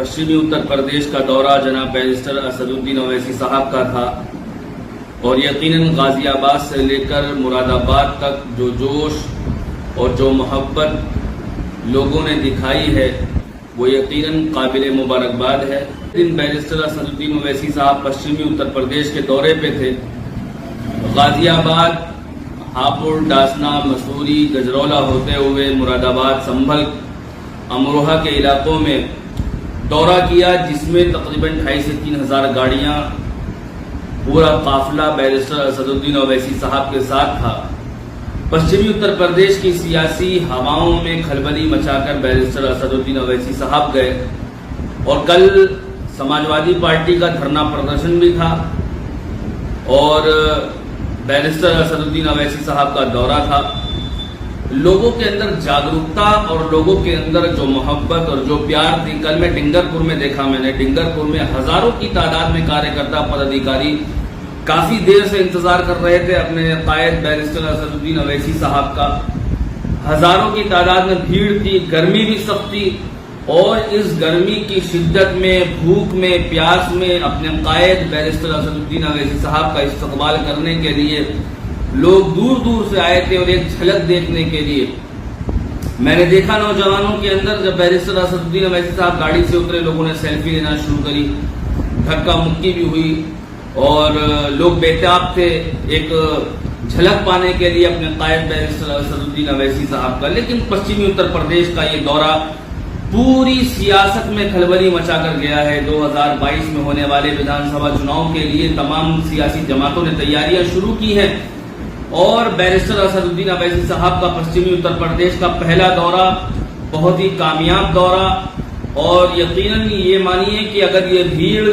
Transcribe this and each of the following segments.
पश्चिमी उत्तर प्रदेश का दौरा जनाब बैरिस्टर असदुद्दीन ओवैसी साहब का था और यकीनन गाजियाबाद से लेकर मुरादाबाद तक जो जोश और जो मोहब्बत लोगों ने दिखाई है वो यकीनन काबिल मुबारकबाद है। दिन बैरिस्टर असदुद्दीन ओवैसी साहब पश्चिमी उत्तर प्रदेश के दौरे पे थे। गाजियाबाद, हापुड़, डासना, मसूरी, गजरौला होते हुए मुरादाबाद, संभल, अमरोहा के इलाकों में दौरा किया, जिसमें तकरीबन 2,500 से 3,000 गाड़ियां, पूरा काफिला बैरिस्टर असदुद्दीन ओवैसी साहब के साथ था। पश्चिमी उत्तर प्रदेश की सियासी हवाओं में खलबली मचाकर बैरिस्टर असदुद्दीन ओवैसी साहब गए और कल समाजवादी पार्टी का धरना प्रदर्शन भी था और बैरिस्टर असदुद्दीन ओवैसी साहब का दौरा था। लोगों के अंदर जागरूकता और लोगों के अंदर जो मोहब्बत और जो प्यार थी, कल मैं डिंगरपुर में देखा। मैंने डिंगरपुर में हजारों की तादाद में कार्यकर्ता, पदाधिकारी काफी देर से इंतजार कर रहे थे अपने कायद बैरिस्टर असदुद्दीन ओवैसी साहब का। हजारों की तादाद में भीड़ थी, गर्मी भी सख्त थी और इस गर्मी की शिद्दत में, भूख में, प्यास में अपने कायद बैरिस्टर असदुद्दीन ओवैसी साहब का इस्तकबाल करने के लिए लोग दूर दूर से आए थे और एक झलक देखने के लिए। मैंने देखा नौजवानों के अंदर, जब बैरिस्टर असदुद्दीन ओवैसी साहब गाड़ी से उतरे, लोगों ने सेल्फी लेना शुरू करी, धक्का मुक्की भी हुई और लोग बेताब थे एक झलक पाने के लिए अपने कायद बैरिस्टर असदुद्दीन ओवैसी साहब का। लेकिन पश्चिमी उत्तर प्रदेश का ये दौरा पूरी सियासत में खलबली मचाकर गया है। 2022 में होने वाले विधानसभा चुनाव के लिए तमाम सियासी जमातों ने तैयारियां शुरू की हैं और बैरिस्टर असदुद्दीन ओवैसी साहब का पश्चिमी उत्तर प्रदेश का पहला दौरा बहुत ही कामयाब दौरा। और यकीनन ये मानिए कि अगर ये भीड़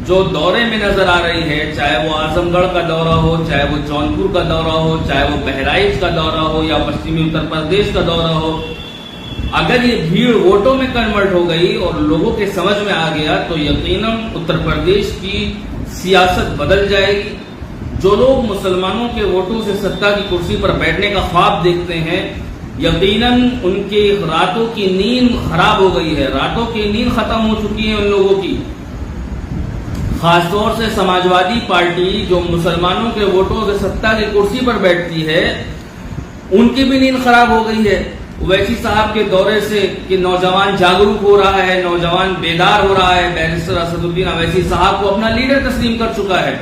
जो दौरे में नजर आ रही है, चाहे वो आजमगढ़ का दौरा हो, चाहे वो जौनपुर का दौरा हो, चाहे वो बहराइच का दौरा हो या पश्चिमी उत्तर प्रदेश का दौरा हो, अगर ये भीड़ वोटों में कन्वर्ट हो गई और लोगों के समझ में आ गया तो यकीनन उत्तर प्रदेश की सियासत बदल जाएगी। जो लोग मुसलमानों के वोटों से सत्ता की कुर्सी पर बैठने का ख्वाब देखते हैं, यकीनन उनके रातों की नींद खराब हो गई है, रातों की नींद खत्म हो चुकी है उन लोगों की। खासतौर से समाजवादी पार्टी जो मुसलमानों के वोटों से सत्ता की कुर्सी पर बैठती है, उनकी भी नींद खराब हो गई है ओवैसी साहब के दौरे से कि नौजवान जागरूक हो रहा है, नौजवान बेदार हो रहा है। बैरिस्टर असदुद्दीन ओवैसी साहब को अपना लीडर तस्लीम कर चुका है।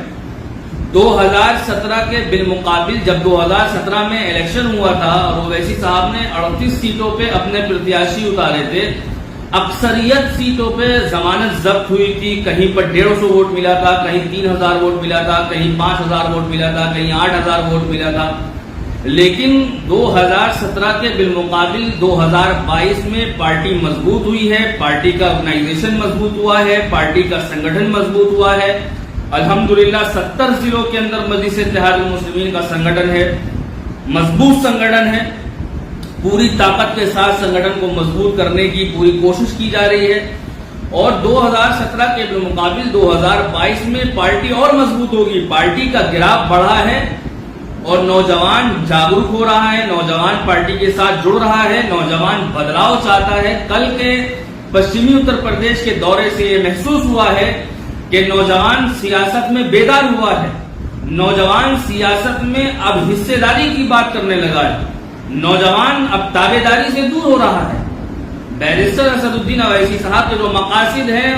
2017 के बिलमुकाबिल जब 2017 में इलेक्शन हुआ था और ओवैसी साहब ने 38 सीटों पे अपने प्रत्याशी उतारे थे, अक्सरियत सीटों पे जमानत जब्त हुई थी। कहीं पर 150 वोट मिला था, कहीं 3,000 वोट मिला था, कहीं 5,000 वोट मिला था, कहीं 8,000 वोट मिला था। लेकिन 2017 के बिलमुकाबिल 2022 में पार्टी मजबूत हुई है, पार्टी का ऑर्गेनाइजेशन मजबूत हुआ है, पार्टी का संगठन मजबूत हुआ है। अल्हम्दुलिल्लाह 70 जिलों के अंदर मजलिस इत्तेहादुल मुस्लिमीन का संगठन है, मजबूत संगठन है। पूरी ताकत के साथ संगठन को मजबूत करने की पूरी कोशिश की जा रही है और 2017 के मुकाबिल 2022 में पार्टी और मजबूत होगी। पार्टी का गिराव बढ़ा है और नौजवान जागरूक हो रहा है, नौजवान पार्टी के साथ जुड़ रहा है, नौजवान बदलाव चाहता है। कल के पश्चिमी उत्तर प्रदेश के दौरे से ये महसूस हुआ है कि नौजवान सियासत में बेदार हुआ है, नौजवान सियासत में अब हिस्सेदारी की बात करने लगा है, नौजवान अब ताबेदारी से दूर हो रहा है। बैरिस्टर असदुद्दीन ओवैसी साहब के जो मकासद हैं,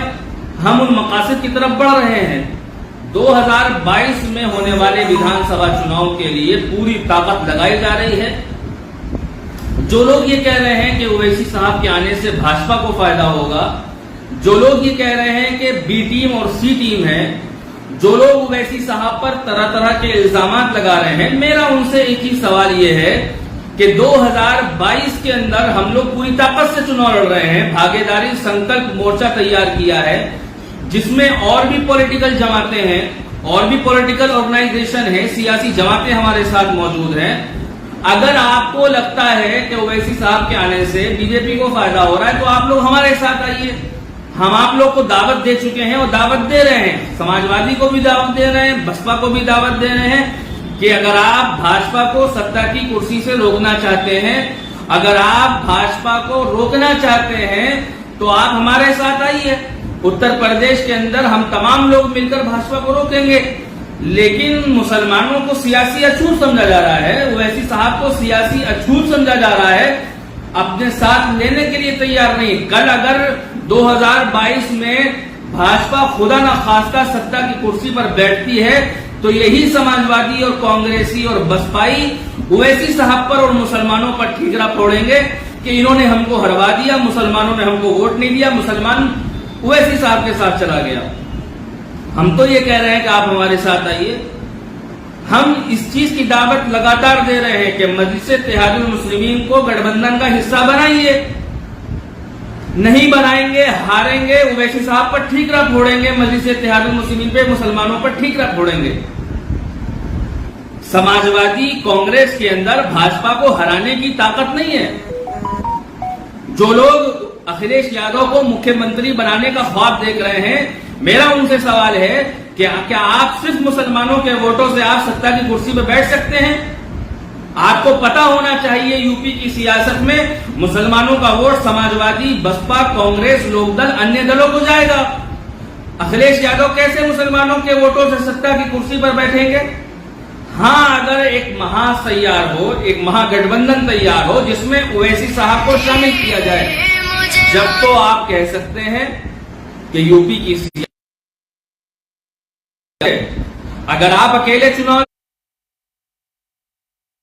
हम उन मकासद की तरफ बढ़ रहे हैं। 2022 में होने वाले विधानसभा चुनाव के लिए पूरी ताकत लगाई जा रही है। जो लोग ये कह रहे हैं कि ओवैसी साहब के आने से भाजपा को फायदा होगा, जो लोग ये कह रहे हैं कि बी टीम और सी टीम है, जो लोग ओवैसी साहब पर तरह तरह के इल्जाम लगा रहे हैं, मेरा उनसे एक ही सवाल ये है कि 2022 के अंदर हम लोग पूरी ताकत से चुनाव लड़ रहे हैं। भागीदारी संकल्प मोर्चा तैयार किया है जिसमें और भी पॉलिटिकल जमातें हैं, और भी पॉलिटिकल ऑर्गेनाइजेशन है, सियासी जमातें हमारे साथ मौजूद हैं। अगर आपको लगता है कि ओवैसी साहब के आने से बीजेपी को फायदा हो रहा है तो आप लोग हमारे साथ आइए। हम आप लोग को दावत दे चुके हैं और दावत दे रहे हैं, समाजवादी को भी दावत दे रहे हैं, बसपा को भी दावत दे रहे हैं कि अगर आप भाजपा को सत्ता की कुर्सी से रोकना चाहते हैं, अगर आप भाजपा को रोकना चाहते हैं तो आप हमारे साथ आइए। उत्तर प्रदेश के अंदर हम तमाम लोग मिलकर भाजपा को रोकेंगे। लेकिन मुसलमानों को सियासी अछूत समझा जा रहा है, ओवैसी साहब को सियासी अछूत समझा जा रहा है, अपने साथ लेने के लिए तैयार नहीं। कल अगर 2022 में भाजपा खुदा न खास्ता सत्ता की कुर्सी पर बैठती है तो यही समाजवादी और कांग्रेसी और बसपाई ओवैसी साहब पर और मुसलमानों पर ठीकरा फोड़ेंगे कि इन्होंने हमको हरवा दिया, मुसलमानों ने हमको वोट नहीं दिया, मुसलमान ओवैसी साहब के साथ चला गया। हम तो ये कह रहे हैं कि आप हमारे साथ आइए। हम इस चीज की दावत लगातार दे रहे हैं कि मजलिस इत्तेहादुल मुस्लिमीन को गठबंधन का हिस्सा बनाइए। नहीं बनाएंगे, हारेंगे, ओवैसी साहब पर ठीकरा फोड़ेंगे, मजलिस इत्तेहादुल मुस्लिमीन पे मुसलमानों पर ठीकरा फोड़ेंगे। समाजवादी कांग्रेस के अंदर भाजपा को हराने की ताकत नहीं है। जो लोग अखिलेश यादव को मुख्यमंत्री बनाने का ख्वाब देख रहे हैं, मेरा उनसे सवाल है कि क्या आप सिर्फ मुसलमानों के वोटों से आप सत्ता की कुर्सी पर बैठ सकते हैं? आपको पता होना चाहिए यूपी की सियासत में मुसलमानों का वोट समाजवादी, बसपा, कांग्रेस, लोकदल, अन्य दलों को जाएगा। अखिलेश यादव कैसे मुसलमानों के वोटों से सत्ता की कुर्सी पर बैठेंगे? हाँ, अगर एक महासैयार हो, एक महागठबंधन तैयार हो जिसमें ओवैसी साहब को शामिल किया जाए, जब तो आप कह सकते हैं कि यूपी की सियासत। अगर आप अकेले चुनाव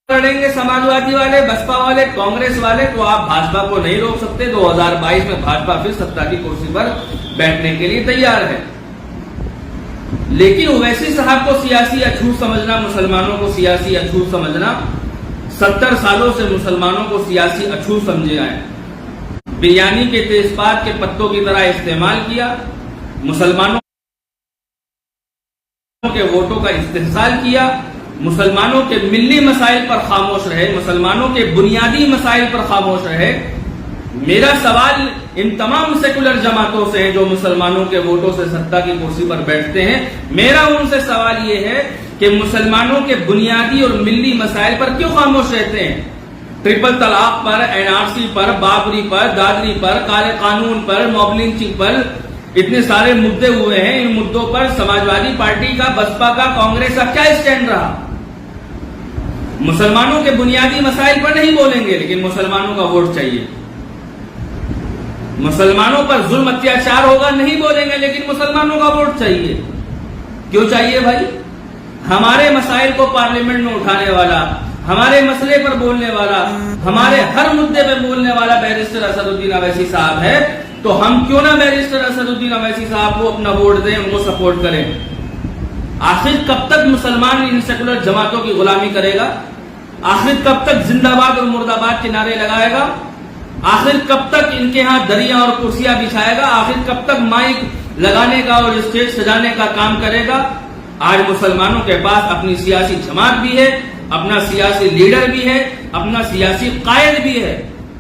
लड़ेंगे, समाजवादी वाले, बसपा वाले, कांग्रेस वाले, तो आप भाजपा को नहीं रोक सकते। 2022 में भाजपा फिर सत्ता की कुर्सी पर बैठने के लिए तैयार है। लेकिन ओवैसी साहब को सियासी अछूत समझना, मुसलमानों को सियासी अछूत समझना, 70 सालों से मुसलमानों को सियासी अछूत समझे आए। बिरयानी के तेजपात के पत्तों की तरह इस्तेमाल किया, मुसलमानों के वोटों का इस्तेहसाल किया, मुसलमानों के मिल्ली मसाइल पर खामोश रहे, मुसलमानों के बुनियादी मसाइल पर खामोश रहे। मेरा सवाल इन तमाम सेकुलर जमातों से है जो मुसलमानों के वोटों से सत्ता की कुर्सी पर बैठते हैं। मेरा उनसे सवाल यह है कि मुसलमानों के बुनियादी और मिल्ली मसाइल पर क्यों खामोश रहते हैं? ट्रिपल तलाक पर, एनआरसी पर, बाबरी पर, दादरी पर, काले कानून पर, मॉब लिंचिंग पर इतने सारे मुद्दे हुए हैं। इन मुद्दों पर समाजवादी पार्टी का, बसपा का, कांग्रेस का क्या स्टैंड रहा? मुसलमानों के बुनियादी मसाइल पर नहीं बोलेंगे, लेकिन मुसलमानों का वोट चाहिए। मुसलमानों पर जुल्म अत्याचार होगा, नहीं बोलेंगे, लेकिन मुसलमानों का वोट चाहिए। क्यों चाहिए भाई? हमारे मसाइल को पार्लियामेंट में उठाने वाला, हमारे मसले पर बोलने वाला, हमारे हर मुद्दे पर बोलने वाला बैरिस्टर असदुद्दीन अवैसी साहब है। तो हम क्यों ना बैरिस्टर असदुद्दीन अवैसी साहब को अपना वोट दें, उनको सपोर्ट करें। आखिर कब तक मुसलमान इन सेकुलर जमातों की गुलामी करेगा? आखिर कब तक जिंदाबाद और मुर्दाबाद के नारे लगाएगा? आखिर कब तक इनके यहाँ दरिया और कुर्सियां बिछाएगा? आखिर कब तक माइक लगाने का और स्टेज सजाने का काम करेगा? आज मुसलमानों के पास अपनी सियासी जमात भी है, अपना सियासी लीडर भी है, अपना सियासी कायद भी है,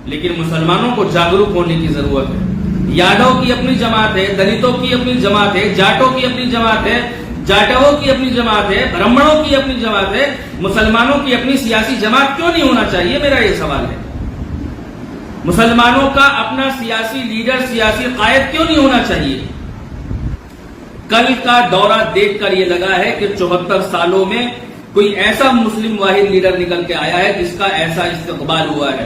लेकिन मुसलमानों को जागरूक होने की जरूरत है। यादव की अपनी जमात है, दलितों की अपनी जमात है, जाटों की अपनी जमात है, जाटवों की अपनी जमात है, ब्राह्मणों की अपनी जमात है। मुसलमानों की अपनी सियासी जमात क्यों नहीं होना चाहिए? मेरा ये सवाल है। मुसलमानों का अपना सियासी लीडर, सियासी कायद क्यों नहीं होना चाहिए? कल का दौरा देखकर ये लगा है कि 74 सालों में कोई ऐसा मुस्लिम वाहिद लीडर निकल के आया है जिसका ऐसा इस्तकबाल हुआ है।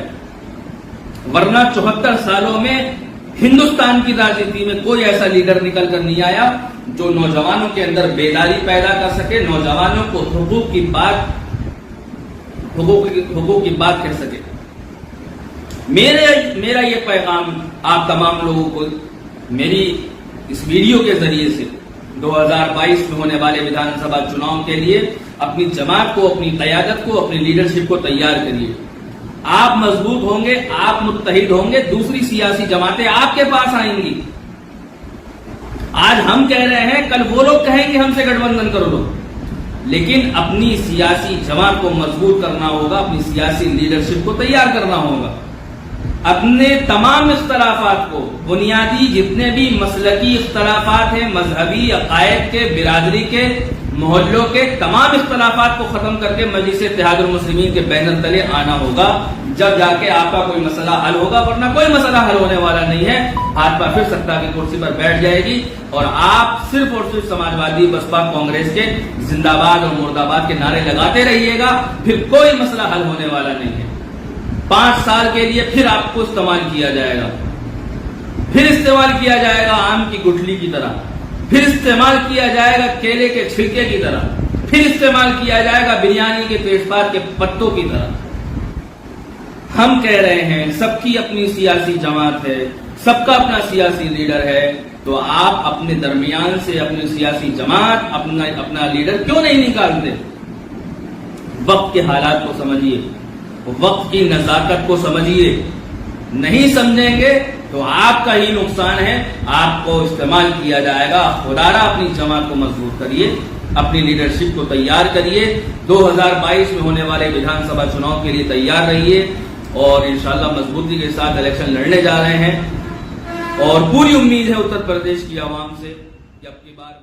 वरना 74 सालों में हिंदुस्तान की राजनीति में कोई ऐसा लीडर निकल कर नहीं आया जो नौजवानों के अंदर बेदारी पैदा कर सके, नौजवानों को हुकूक की बात कह सके। मेरा ये पैगाम आप तमाम लोगों को मेरी इस वीडियो के जरिए से 2022 में होने वाले विधानसभा चुनाव के लिए अपनी जमात को, अपनी क़यादत को, अपनी लीडरशिप को तैयार करिए। आप मजबूत होंगे, आप मुत्तहिद होंगे, दूसरी सियासी जमातें आपके पास आएंगी। आज हम कह रहे हैं, कल वो लोग कहेंगे हमसे गठबंधन कर लो। लेकिन अपनी सियासी जमात को मजबूत करना होगा, अपनी सियासी लीडरशिप को तैयार करना होगा। अपने तमाम इख्तलाफात को, बुनियादी जितने भी मसलकी इख्तलाफात हैं, मजहबी, अकायद के, बिरादरी के, मोहल्लों के तमाम इख्तलाफात को खत्म करके मजलिस इत्तेहादुल मुस्लिमीन के बैनर तले आना होगा। जब जाके आपका कोई मसला हल होगा, वरना कोई मसला हल होने वाला नहीं है। भाजपा फिर सत्ता की कुर्सी पर बैठ जाएगी और आप सिर्फ और सिर्फ समाजवादी, बसपा, कांग्रेस के जिंदाबाद और मुर्दाबाद के नारे लगाते रहिएगा, फिर कोई मसला हल होने वाला नहीं है। 5 साल के लिए फिर आपको इस्तेमाल किया जाएगा, फिर इस्तेमाल किया जाएगा आम की गुठली की तरह, फिर इस्तेमाल किया जाएगा केले के छिलके की तरह, फिर इस्तेमाल किया जाएगा बिरयानी के तेजपात के पत्तों की तरह। हम कह रहे हैं सबकी अपनी सियासी जमात है, सबका अपना सियासी लीडर है, तो आप अपने दरमियान से अपनी सियासी जमात, अपना लीडर क्यों नहीं निकालते? वक्त के हालात को समझिए, वक्त की नजाकत को समझिए। नहीं समझेंगे तो आपका ही नुकसान है, आपको इस्तेमाल किया जाएगा। खुदारा अपनी जमात को मजबूत करिए, अपनी लीडरशिप को तैयार करिए। 2022 में होने वाले विधानसभा चुनाव के लिए तैयार रहिए और इंशाल्लाह मजबूती के साथ इलेक्शन लड़ने जा रहे हैं। और पूरी उम्मीद है उत्तर प्रदेश की आवाम से कि अब की बार